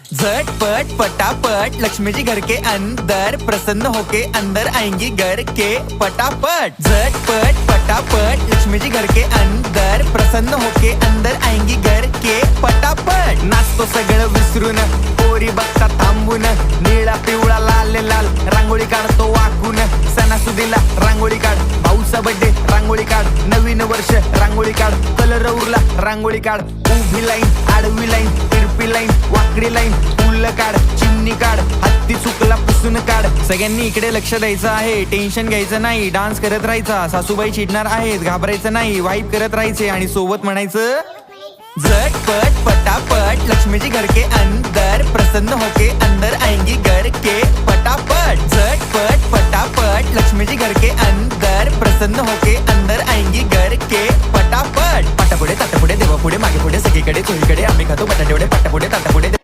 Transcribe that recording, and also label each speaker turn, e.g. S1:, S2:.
S1: झटपट पटापट लक्ष्मी जी घर के अंदर प्रसन्न होके अंदर आएंगी घर के पटापट। झटपट पटापट लक्ष्मी जी घर के अंदर प्रसन्न होके अंदर आएंगी घर के पटापट। नाचतो सगळं विसरून पोरी बघता थांबून, निळा पिवळा लाल लाल रांगोळी काढतो वाकून। सणासुदीला रांगोळी काढ, भाऊचा बर्थडे रांगोळी काढ, नवीन वर्ष रांगोळी काढ, कलर उरला रांगोळी काढ। उभी लाईन, आडवी लाईन, तिरपी लाईन, वाकडी लाईन, फुल काढ, चिमणी काढ, हत्ती चुकला पुसून काढ। सगळ्यांनी इकडे लक्ष द्यायचं आहे, टेन्शन घ्यायचं नाही, डान्स करत राहायचा। सासूबाई चिडणार आहेत, घाबरायचं नाही, वाईब करत राहायचे आणि सोबत म्हणायचं झटपट पटापट लक्ष्मी जी घर के अंदर प्रसन्न होके अंदर आएंगी घर के पटापट। झटपट पटापट लक्ष्मी जी घर के अंदर प्रसन्न होके अंदर आएंगी घर के पटापट। पाटापुढे ताटापुढे देवापुढे मागे पुढे सगळीकडे चोहीकडे आम्ही खातो बटाटेवडे, पाटापुढे ताटापुढे।